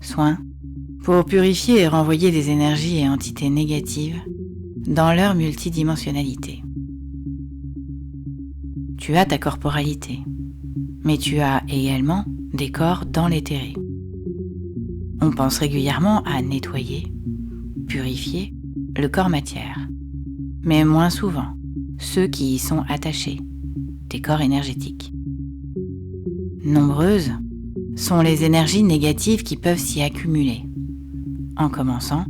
Soin pour purifier et renvoyer des énergies et entités négatives dans leur multidimensionnalité. Tu as ta corporalité, mais tu as également des corps dans l'éthéré. On pense régulièrement à nettoyer, purifier le corps matière, mais moins souvent ceux qui y sont attachés, tes corps énergétiques. Nombreuses sont les énergies négatives qui peuvent s'y accumuler, en commençant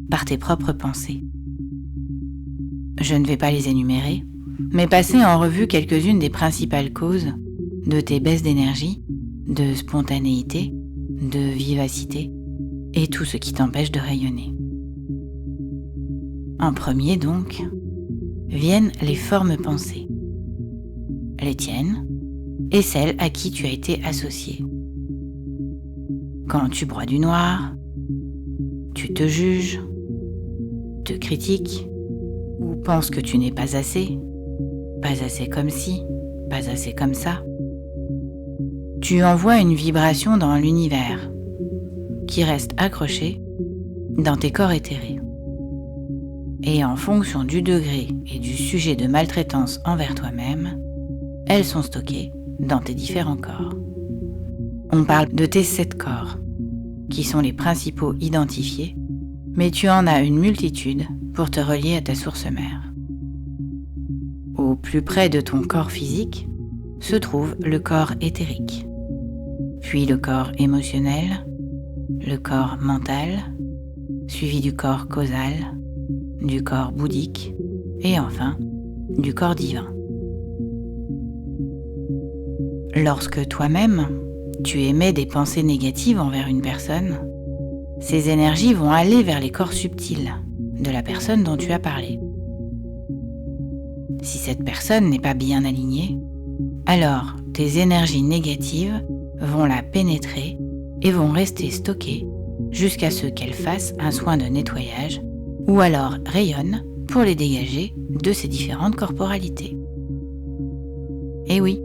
par tes propres pensées. Je ne vais pas les énumérer, mais passer en revue quelques-unes des principales causes de tes baisses d'énergie, de spontanéité, de vivacité et tout ce qui t'empêche de rayonner. En premier donc, viennent les formes pensées, les tiennes et celles à qui tu as été associé. Quand tu broies du noir, tu te juges, te critiques ou penses que tu n'es pas assez comme ci, pas assez comme ça. Tu envoies une vibration dans l'univers qui reste accrochée dans tes corps éthérés. Et en fonction du degré et du sujet de maltraitance envers toi-même, elles sont stockées dans tes différents corps. On parle de tes 7 corps, qui sont les principaux identifiés, mais tu en as une multitude pour te relier à ta source mère. Au plus près de ton corps physique se trouve le corps éthérique, puis le corps émotionnel, le corps mental, suivi du corps causal, du corps bouddhique et enfin du corps divin. Lorsque toi-même, tu émets des pensées négatives envers une personne, ces énergies vont aller vers les corps subtils de la personne dont tu as parlé. Si cette personne n'est pas bien alignée, alors tes énergies négatives vont la pénétrer et vont rester stockées jusqu'à ce qu'elle fasse un soin de nettoyage ou alors rayonne pour les dégager de ces différentes corporalités. Et oui,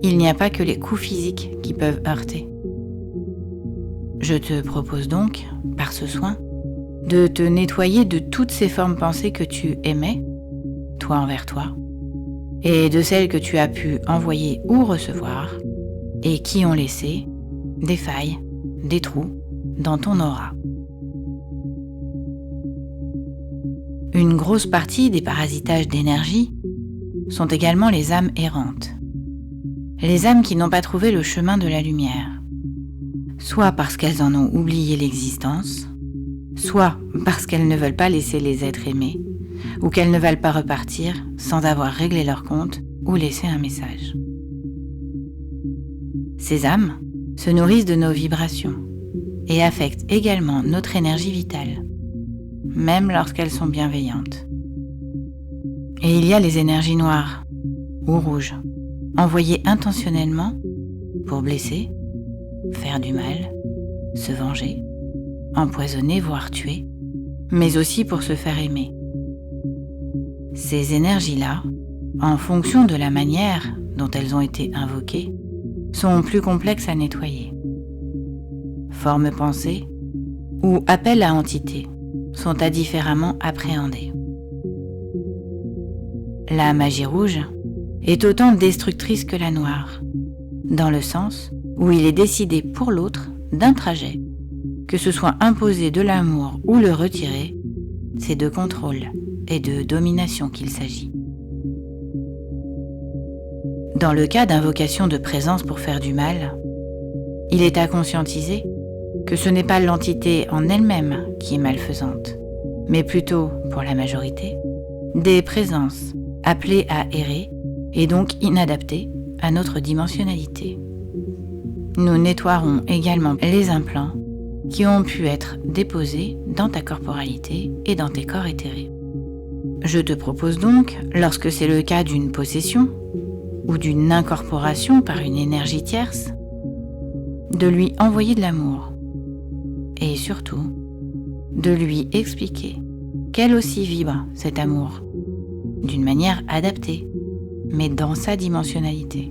il n'y a pas que les coups physiques qui peuvent heurter. Je te propose donc, par ce soin, de te nettoyer de toutes ces formes pensées que tu émets, toi envers toi, et de celles que tu as pu envoyer ou recevoir, et qui ont laissé des failles, des trous dans ton aura. Une grosse partie des parasitages d'énergie sont également les âmes errantes. Les âmes qui n'ont pas trouvé le chemin de la lumière, soit parce qu'elles en ont oublié l'existence, soit parce qu'elles ne veulent pas laisser les êtres aimés, ou qu'elles ne veulent pas repartir sans avoir réglé leur compte ou laissé un message. Ces âmes se nourrissent de nos vibrations et affectent également notre énergie vitale, même lorsqu'elles sont bienveillantes. Et il y a les énergies noires ou rouges, envoyées intentionnellement pour blesser, faire du mal, se venger, empoisonner voire tuer, mais aussi pour se faire aimer. Ces énergies-là, en fonction de la manière dont elles ont été invoquées, sont plus complexes à nettoyer. Formes pensées ou appels à entités sont à différemment appréhender. La magie rouge est autant destructrice que la noire, dans le sens où il est décidé pour l'autre d'un trajet, que ce soit imposer de l'amour ou le retirer, c'est de contrôle et de domination qu'il s'agit. Dans le cas d'invocation de présence pour faire du mal, il est à conscientiser que ce n'est pas l'entité en elle-même qui est malfaisante, mais plutôt, pour la majorité, des présences appelées à errer et donc inadaptées à notre dimensionnalité. Nous nettoierons également les implants qui ont pu être déposés dans ta corporalité et dans tes corps éthérés. Je te propose donc, lorsque c'est le cas d'une possession ou d'une incorporation par une énergie tierce, de lui envoyer de l'amour et surtout de lui expliquer qu'elle aussi vibre cet amour, d'une manière adaptée, mais dans sa dimensionnalité.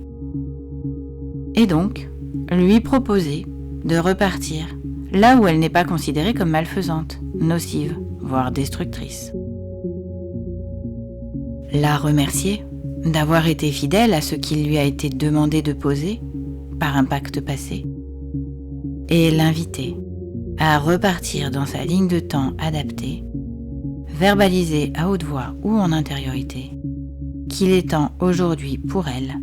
Et donc, lui proposer de repartir là où elle n'est pas considérée comme malfaisante, nocive, voire destructrice. La remercier d'avoir été fidèle à ce qu'il lui a été demandé de poser par un pacte passé, et l'inviter à repartir dans sa ligne de temps adaptée, verbaliser à haute voix ou en intériorité qu'il est temps aujourd'hui pour elle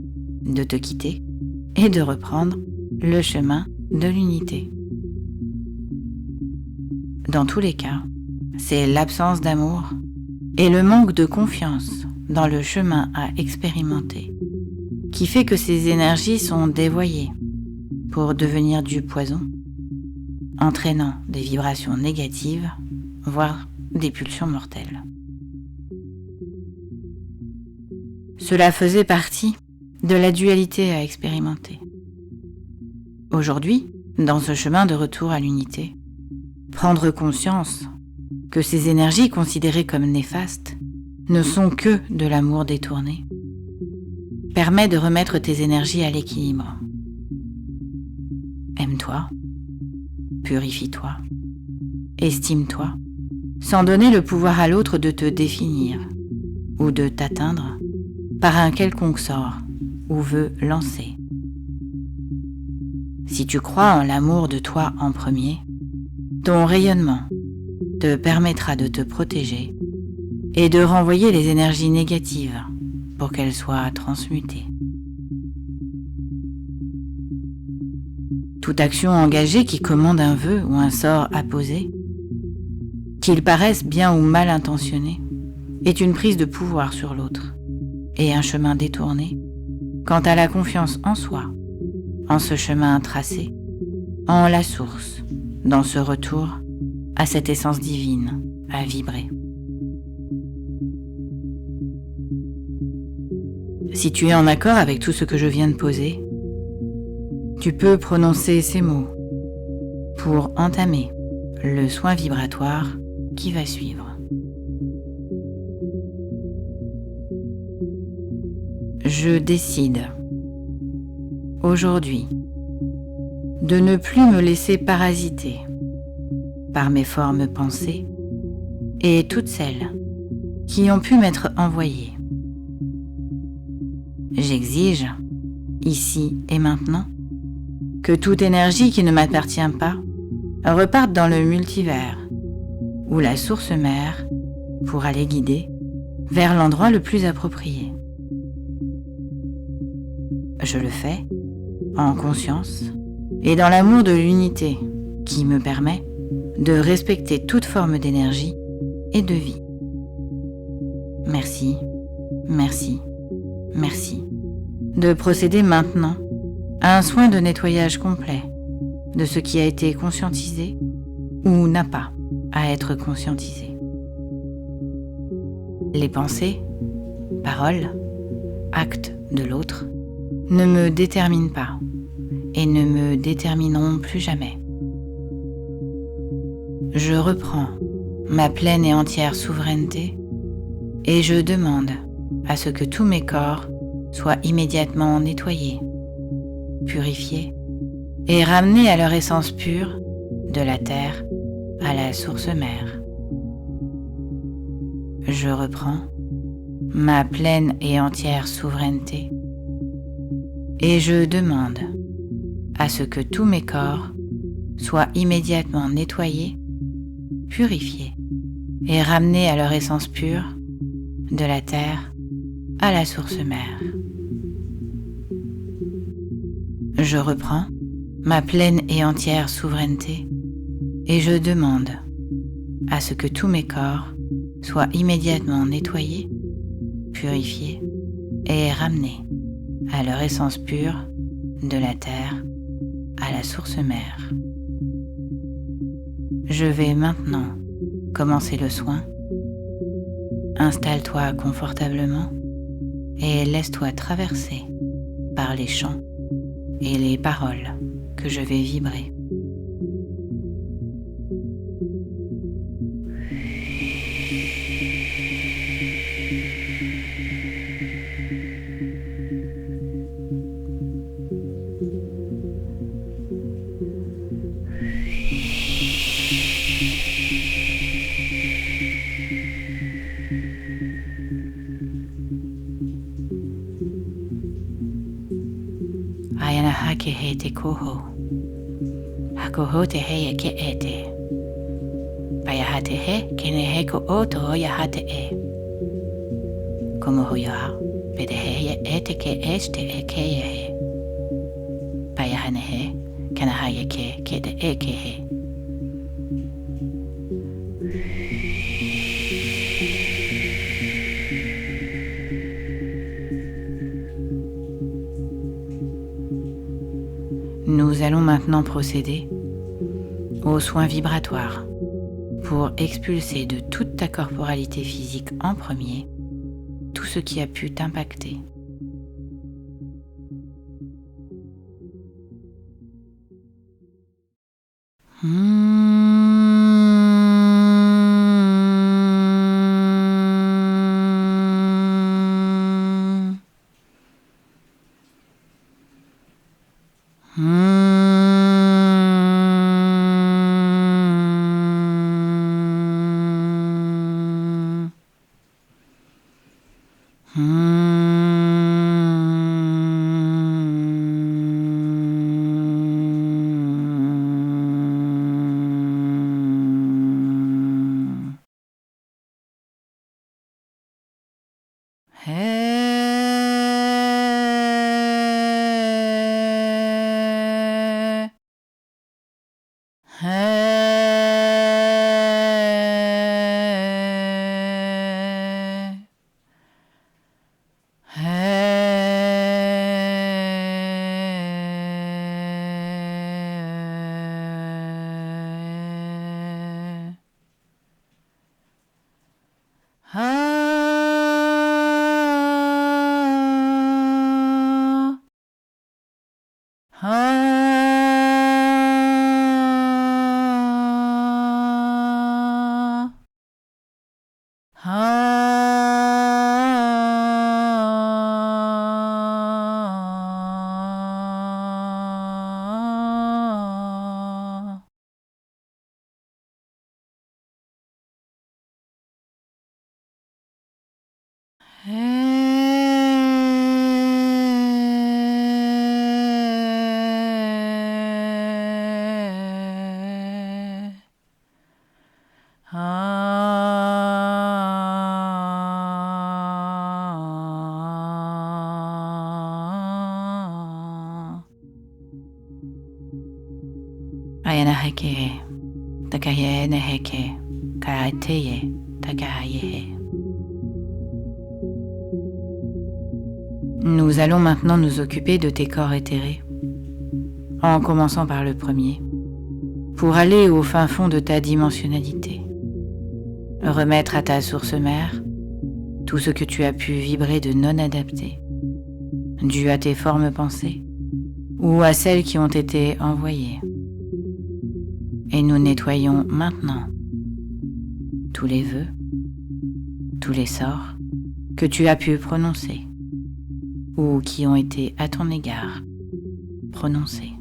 de te quitter et de reprendre le chemin de l'unité. Dans tous les cas, c'est l'absence d'amour et le manque de confiance dans le chemin à expérimenter qui fait que ces énergies sont dévoyées pour devenir du poison, entraînant des vibrations négatives, voire des pulsions mortelles. Cela faisait partie de la dualité à expérimenter. Aujourd'hui, dans ce chemin de retour à l'unité, prendre conscience que ces énergies considérées comme néfastes ne sont que de l'amour détourné permet de remettre tes énergies à l'équilibre. Aime-toi, purifie-toi, estime-toi, sans donner le pouvoir à l'autre de te définir ou de t'atteindre par un quelconque sort ou vœu lancé. Si tu crois en l'amour de toi en premier, ton rayonnement te permettra de te protéger et de renvoyer les énergies négatives pour qu'elles soient transmutées. Toute action engagée qui commande un vœu ou un sort apposé, qu'il paraisse bien ou mal intentionné, est une prise de pouvoir sur l'autre et un chemin détourné quant à la confiance en soi, en ce chemin tracé, en la source, dans ce retour à cette essence divine à vibrer. Si tu es en accord avec tout ce que je viens de poser, tu peux prononcer ces mots pour entamer le soin vibratoire qui va suivre. Je décide aujourd'hui de ne plus me laisser parasiter par mes formes pensées et toutes celles qui ont pu m'être envoyées. J'exige, ici et maintenant, que toute énergie qui ne m'appartient pas reparte dans le multivers ou la source mère pour aller guider vers l'endroit le plus approprié. Je le fais en conscience et dans l'amour de l'unité qui me permet de respecter toute forme d'énergie et de vie. Merci, merci, merci de procéder maintenant à un soin de nettoyage complet de ce qui a été conscientisé ou n'a pas à être conscientisé. Les pensées, paroles, actes de l'autre ne me déterminent pas et ne me détermineront plus jamais. Je reprends ma pleine et entière souveraineté et je demande à ce que tous mes corps soient immédiatement nettoyés, purifiés et ramenés à leur essence pure de la terre à la source mère. Je reprends ma pleine et entière souveraineté et je demande à ce que tous mes corps soient immédiatement nettoyés, purifiés et ramenés à leur essence pure de la terre à la source mère. Je reprends ma pleine et entière souveraineté et je demande à ce que tous mes corps soient immédiatement nettoyés, purifiés et ramenés à leur essence pure de la terre à la source mère. Je vais maintenant commencer le soin. Installe-toi confortablement et laisse-toi traverser par les chants et les paroles que je vais vibrer. ke he te koho. Hakoho te he e ke e te. Paiaha te he ke ne he ko o to hoia te e. Komo hoia pe te he e te ke te e ke e he. Paiaha ne he kana haia ke te e ke he. Nous allons maintenant procéder aux soins vibratoires pour expulser de toute ta corporalité physique en premier tout ce qui a pu t'impacter. Ayana heke, takaye ne heke, kaateye, takaye. Nous allons maintenant nous occuper de tes corps éthérés, en commençant par le premier, pour aller au fin fond de ta dimensionnalité, remettre à ta source mère tout ce que tu as pu vibrer de non adapté, dû à tes formes pensées ou à celles qui ont été envoyées. Et nous nettoyons maintenant tous les vœux, tous les sorts que tu as pu prononcer ou qui ont été à ton égard prononcés.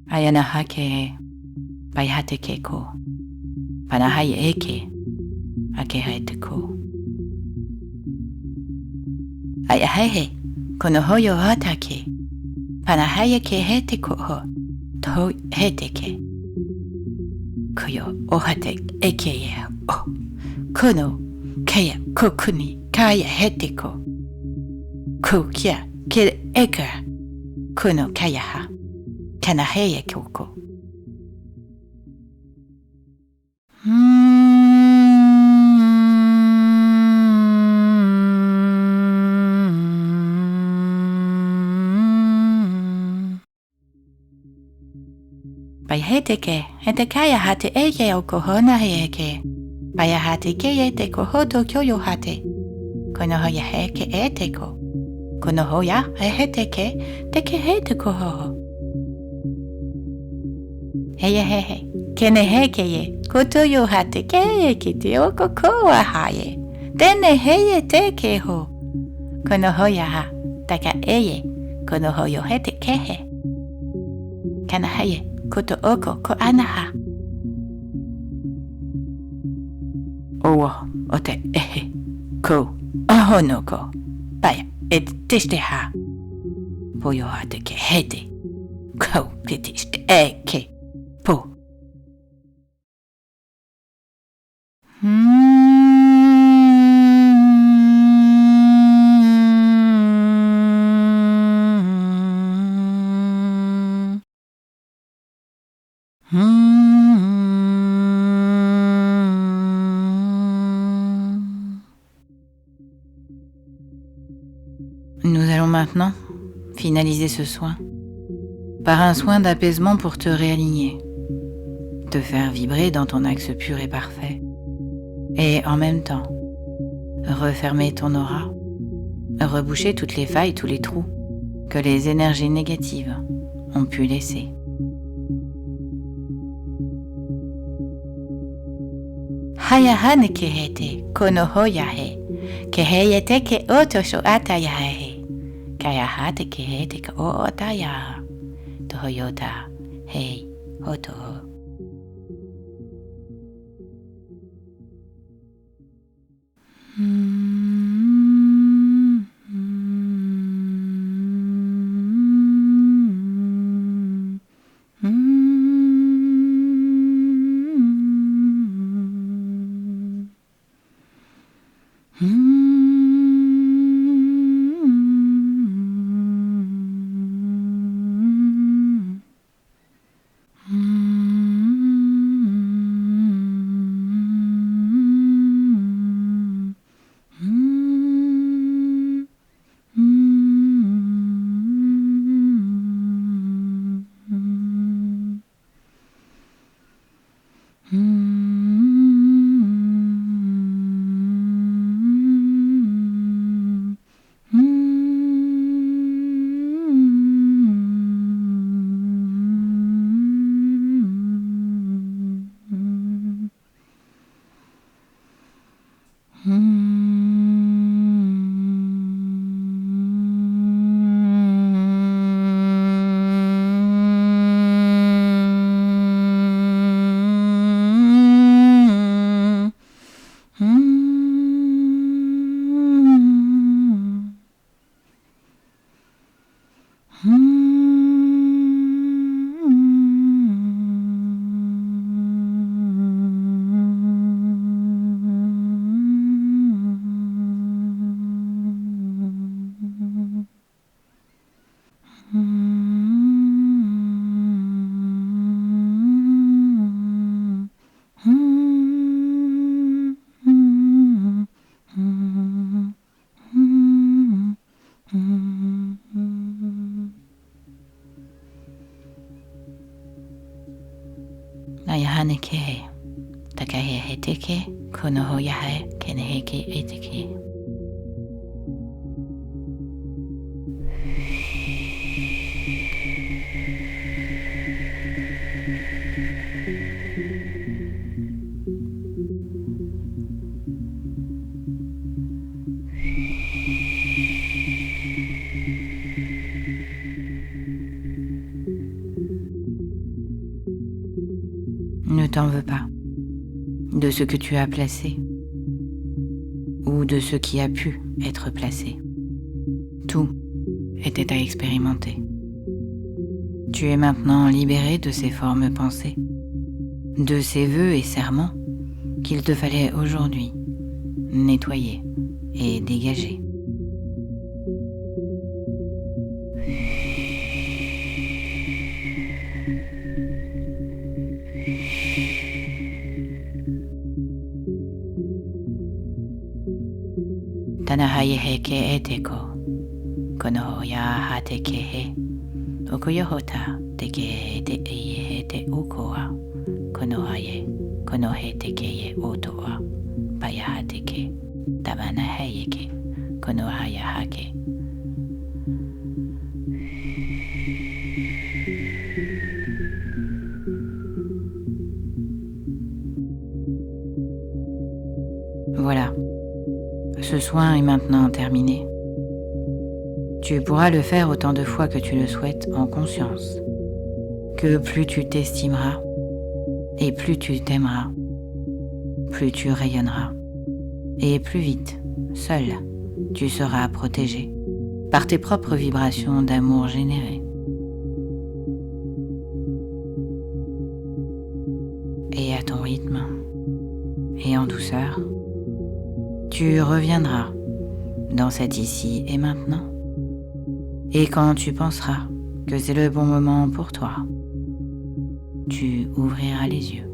Ayana hake, paihate keko, panahai eke, akehete ko. Ayahehe, konohoyo hatake, panahaya kehete koho, to heteke. Koyo ohate ekeye o, kono kaya kokuni kaya heteko. Kokia kil eka, kono kayaha. Kanaheye koko. Pai heteke, hetekaya hate eke o kohona heke. Pai hate ke te kohoto kyoyo hate. Konohoya heke eteko. Konohoya heteke teke hete koho. Heya hehe, Kenehekeye, kotoyo hateke kite okoko ahaye. Deneheye tekeho. Konohoyaha, takaeye, konohoyo hetekehe. Kanahaye, koto oko ko anaha. Owo, ote ehe, ko, ahonoko, baya, et testeha. Poyo hateke hete, ko, kitiste eke, po. Nous allons maintenant finaliser ce soin par un soin d'apaisement pour te réaligner, te faire vibrer dans ton axe pur et parfait, et en même temps, refermer ton aura, reboucher toutes les failles, tous les trous que les énergies négatives ont pu laisser. Hayahane kehete konohoyahe, keheyete ke otosho atayahe, kayahate kehete ke otaya, tohoyota hei hoto. Nayahane kehe, takahe heteke, konoho yahe, keneheke eteke. Ne t'en veux pas de ce que tu as placé ou de ce qui a pu être placé. Tout était à expérimenter. Tu es maintenant libéré de ces formes pensées, de ces vœux et serments qu'il te fallait aujourd'hui nettoyer et dégager. Tanahaye ke eteko, kono ya hate ke he, okoyohota te ke te eye te ukoa, kono haye, kono he te ke ye otoa, paya hate ke, tabana haye ke, kono haya hake. ce soin est maintenant terminé. Tu pourras le faire autant de fois que tu le souhaites en conscience, que plus tu t'estimeras et plus tu t'aimeras, plus tu rayonneras et plus vite, seul, tu seras protégé par tes propres vibrations d'amour générées. Et à ton rythme et en douceur, tu reviendras dans cet ici et maintenant. Et quand tu penseras que c'est le bon moment pour toi, tu ouvriras les yeux.